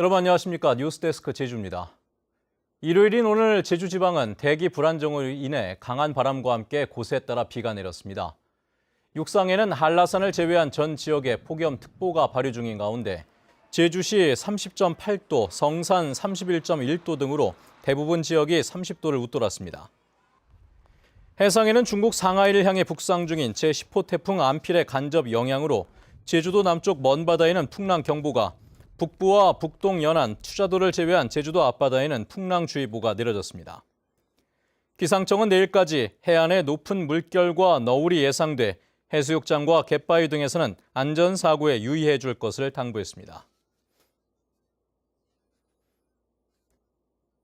여러분 안녕하십니까? 뉴스데스크 제주입니다. 일요일인 오늘 제주 지방은 대기 불안정으로 인해 강한 바람과 함께 곳에 따라 비가 내렸습니다. 육상에는 한라산을 제외한 전 지역에 폭염특보가 발효 중인 가운데 제주시 30.8도, 성산 31.1도 등으로 대부분 지역이 30도를 웃돌았습니다. 해상에는 중국 상하이를 향해 북상 중인 제10호 태풍 암필의 간접 영향으로 제주도 남쪽 먼 바다에는 풍랑경보가, 북부와 북동 연안, 투자도를 제외한 제주도 앞바다에는 풍랑주의보가 내려졌습니다. 기상청은 내일까지 해안에 높은 물결과 너울이 예상돼 해수욕장과 갯바위 등에서는 안전사고에 유의해 줄 것을 당부했습니다.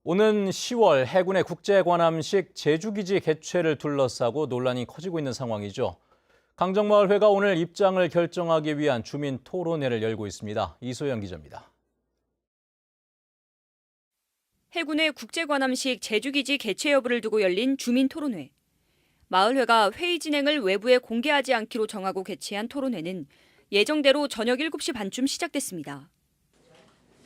오는 10월 해군의 국제관함식 제주기지 개최를 둘러싸고 논란이 커지고 있는 상황이죠. 강정마을회가 오늘 입장을 결정하기 위한 주민 토론회를 열고 있습니다. 이소영 기자입니다. 해군의 국제관함식 제주기지 개최 여부를 두고 열린 주민 토론회. 마을회가 회의 진행을 외부에 공개하지 않기로 정하고 개최한 토론회는 예정대로 저녁 7시 반쯤 시작됐습니다.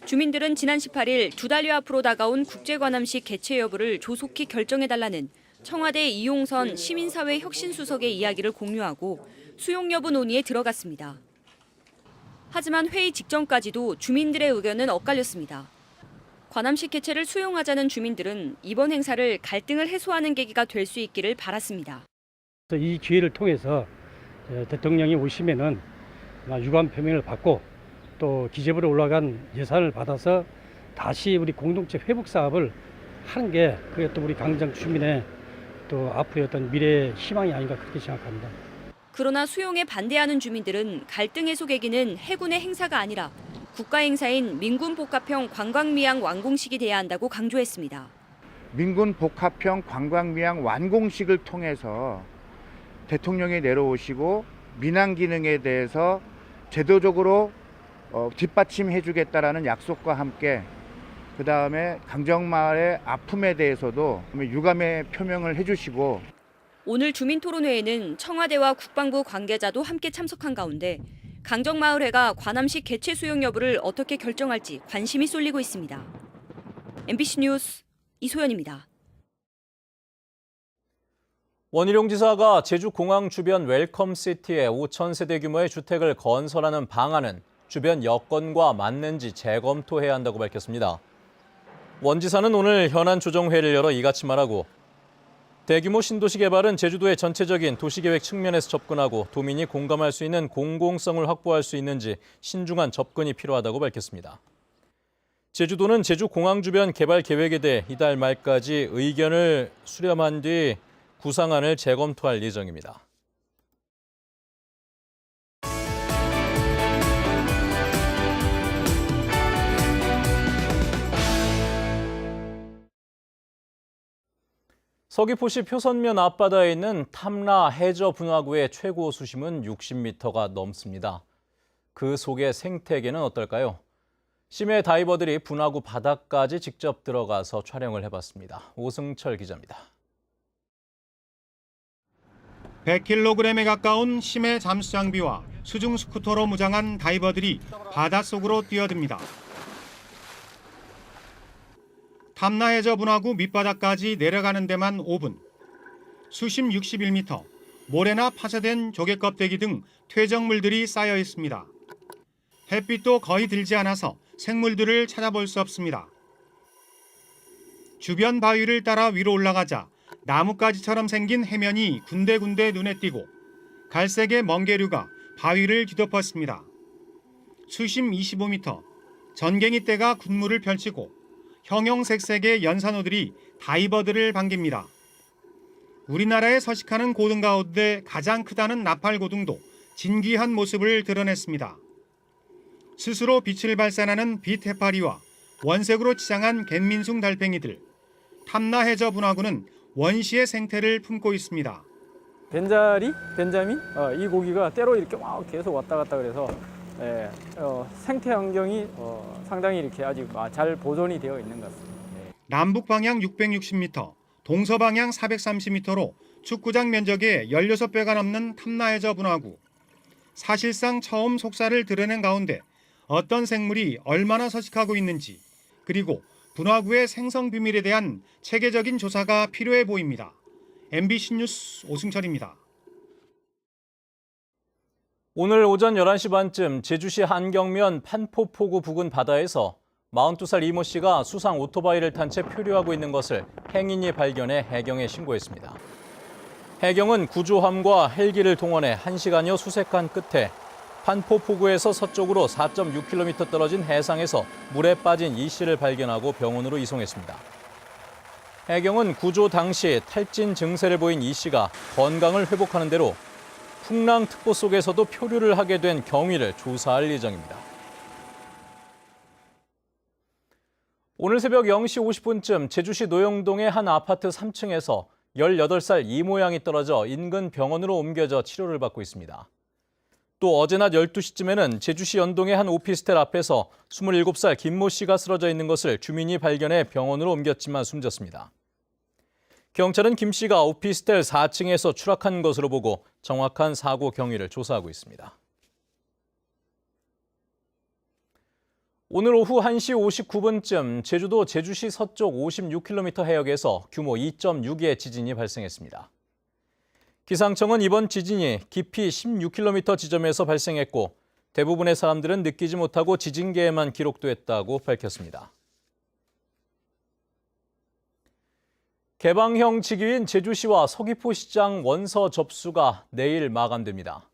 주민들은 지난 18일 2달여 앞으로 다가온 국제관함식 개최 여부를 조속히 결정해달라는 청와대 이용선 시민사회 혁신수석의 이야기를 공유하고 수용 여부 논의에 들어갔습니다. 하지만 회의 직전까지도 주민들의 의견은 엇갈렸습니다. 관함식 개최를 수용하자는 주민들은 이번 행사를 갈등을 해소하는 계기가 될 수 있기를 바랐습니다. 이 기회를 통해서 대통령이 오시면은 유감 표명을 받고 또 기재부로 올라간 예산을 받아서 다시 우리 공동체 회복 사업을 하는 게 그게 또 우리 강정 주민의 또 앞으로의 어떤 미래의 희망이 아닌가 그렇게 생각합니다. 그러나 수용에 반대하는 주민들은 갈등 해소 계기는 해군의 행사가 아니라 국가 행사인 민군 복합형 관광미양 완공식이 돼야 한다고 강조했습니다. 민군 복합형 관광미양 완공식을 통해서 대통령이 내려오시고 민항 기능에 대해서 제도적으로 뒷받침해 주겠다라는 약속과 함께 그다음에 강정마을의 아픔에 대해서도 유감의 표명을 해주시고 오늘 주민 토론회에는 청와대와 국방부 관계자도 함께 참석한 가운데 강정마을회가 관함식 개최 수용 여부를 어떻게 결정할지 관심이 쏠리고 있습니다. MBC 뉴스 이소연입니다. 원희룡 지사가 제주공항 주변 웰컴시티에 5,000세대 규모의 주택을 건설하는 방안은 주변 여건과 맞는지 재검토해야 한다고 밝혔습니다. 원 지사는 오늘 현안 조정회를 열어 이같이 말하고 대규모 신도시 개발은 제주도의 전체적인 도시계획 측면에서 접근하고 도민이 공감할 수 있는 공공성을 확보할 수 있는지 신중한 접근이 필요하다고 밝혔습니다. 제주도는 제주공항 주변 개발 계획에 대해 이달 말까지 의견을 수렴한 뒤 구상안을 재검토할 예정입니다. 서귀포시 표선면 앞바다에 있는 탐라 해저 분화구의 최고 수심은 60m가 넘습니다. 그 속의 생태계는 어떨까요? 심해 다이버들이 분화구 바닥까지 직접 들어가서 촬영을 해봤습니다. 오승철 기자입니다. 100kg에 가까운 심해 잠수 장비와 수중 스쿠터로 무장한 다이버들이 바닷속으로 뛰어듭니다. 탐라해저 분화구 밑바닥까지 내려가는 데만 5분. 수심 61m, 모래나 파쇄된 조개 껍데기 등 퇴적물들이 쌓여 있습니다. 햇빛도 거의 들지 않아서 생물들을 찾아볼 수 없습니다. 주변 바위를 따라 위로 올라가자 나뭇가지처럼 생긴 해면이 군데군데 눈에 띄고 갈색의 멍게류가 바위를 뒤덮었습니다. 수심 25m, 전갱이떼가 군무를 펼치고 형형색색의 연산호들이 다이버들을 반깁니다. 우리나라에 서식하는 고등 가운데 가장 크다는 나팔고등도 진귀한 모습을 드러냈습니다. 스스로 빛을 발산하는 빛 해파리와 원색으로 치장한 갯민숭 달팽이들, 탐라해저 분화구는 원시의 생태를 품고 있습니다. 벤자리, 벤자민 이 고기가 때로 이렇게 막 계속 왔다 갔다 그래서 생태 환경이 상당히 이렇게 아직 잘 보존이 되어 있는 것 같습니다. 남북 방향 660m, 동서 방향 430m로 축구장 면적의 16배가 넘는 탐라해저 분화구. 사실상 처음 속살을 드러낸 가운데 어떤 생물이 얼마나 서식하고 있는지, 그리고 분화구의 생성 비밀에 대한 체계적인 조사가 필요해 보입니다. MBC 뉴스 오승철입니다. 오늘 오전 11시 반쯤 제주시 한경면 판포포구 부근 바다에서 42살 이모 씨가 수상 오토바이를 탄 채 표류하고 있는 것을 행인이 발견해 해경에 신고했습니다. 해경은 구조함과 헬기를 동원해 1시간여 수색한 끝에 판포포구에서 서쪽으로 4.6km 떨어진 해상에서 물에 빠진 이 씨를 발견하고 병원으로 이송했습니다. 해경은 구조 당시 탈진 증세를 보인 이 씨가 건강을 회복하는 대로 풍랑특보 속에서도 표류를 하게 된 경위를 조사할 예정입니다. 오늘 새벽 0시 50분쯤 제주시 노영동의 한 아파트 3층에서 18살 이모 양이 떨어져 인근 병원으로 옮겨져 치료를 받고 있습니다. 또 어제 낮 12시쯤에는 제주시 연동의 한 오피스텔 앞에서 27살 김모 씨가 쓰러져 있는 것을 주민이 발견해 병원으로 옮겼지만 숨졌습니다. 경찰은 김 씨가 오피스텔 4층에서 추락한 것으로 보고 정확한 사고 경위를 조사하고 있습니다. 오늘 오후 1시 59분쯤 제주도 제주시 서쪽 56km 해역에서 규모 2.6의 지진이 발생했습니다. 기상청은 이번 지진이 깊이 16km 지점에서 발생했고 대부분의 사람들은 느끼지 못하고 지진계에만 기록됐다고 밝혔습니다. 개방형 직위인 제주시와 서귀포시장 원서 접수가 내일 마감됩니다.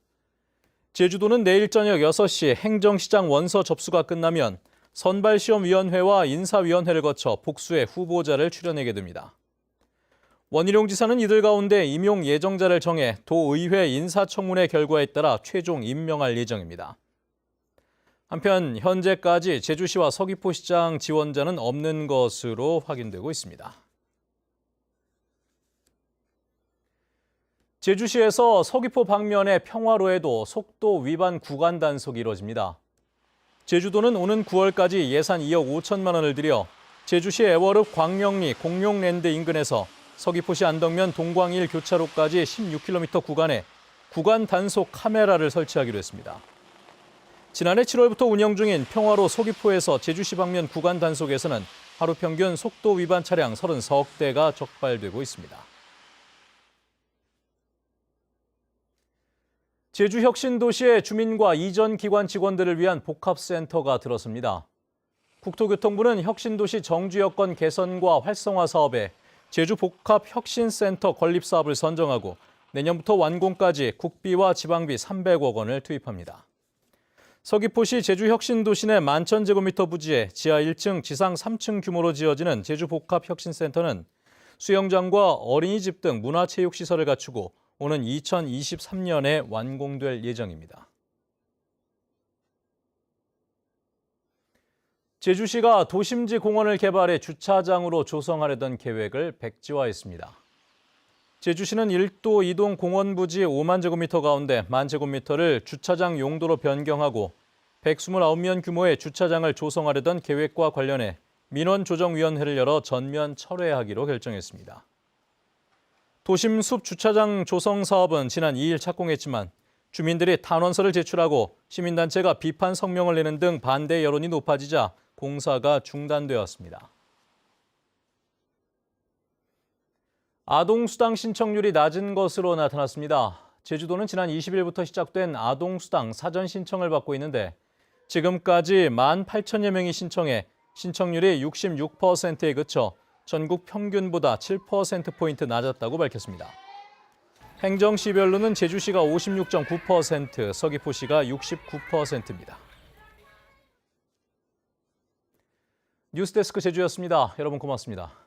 제주도는 내일 저녁 6시 행정시장 원서 접수가 끝나면 선발시험위원회와 인사위원회를 거쳐 복수의 후보자를 추려내게 됩니다. 원희룡 지사는 이들 가운데 임용 예정자를 정해 도의회 인사청문회 결과에 따라 최종 임명할 예정입니다. 한편 현재까지 제주시와 서귀포시장 지원자는 없는 것으로 확인되고 있습니다. 제주시에서 서귀포 방면의 평화로에도 속도 위반 구간 단속이 이뤄집니다. 제주도는 오는 9월까지 예산 2억 5천만 원을 들여 제주시 애월읍 광명리 공룡랜드 인근에서 서귀포시 안덕면 동광일 교차로까지 16km 구간에 구간 단속 카메라를 설치하기로 했습니다. 지난해 7월부터 운영 중인 평화로 서귀포에서 제주시 방면 구간 단속에서는 하루 평균 속도 위반 차량 33대가 적발되고 있습니다. 제주혁신도시의 주민과 이전 기관 직원들을 위한 복합센터가 들었습니다. 국토교통부는 혁신도시 정주 여건 개선과 활성화 사업에 제주복합혁신센터 건립사업을 선정하고 내년부터 완공까지 국비와 지방비 300억 원을 투입합니다. 서귀포시 제주혁신도시 내 11,000제곱미터 부지에 지하 1층, 지상 3층 규모로 지어지는 제주복합혁신센터는 수영장과 어린이집 등 문화체육시설을 갖추고 오는 2023년에 완공될 예정입니다. 제주시가 도심지 공원을 개발해 주차장으로 조성하려던 계획을 백지화했습니다. 제주시는 1도 2동 공원 부지 5만 제곱미터 가운데 1만 제곱미터를 주차장 용도로 변경하고 129면 규모의 주차장을 조성하려던 계획과 관련해 민원조정위원회를 열어 전면 철회하기로 결정했습니다. 도심 숲 주차장 조성 사업은 지난 2일 착공했지만 주민들이 탄원서를 제출하고 시민단체가 비판 성명을 내는 등 반대 여론이 높아지자 공사가 중단되었습니다. 아동수당 신청률이 낮은 것으로 나타났습니다. 제주도는 지난 20일부터 시작된 아동수당 사전 신청을 받고 있는데 지금까지 18,000여 명이 신청해 신청률이 66%에 그쳐 전국 평균보다 7%포인트 낮았다고 밝혔습니다. 행정시별로는 제주시가 56.9%, 서귀포시가 69%입니다. 뉴스데스크 제주였습니다. 여러분 고맙습니다.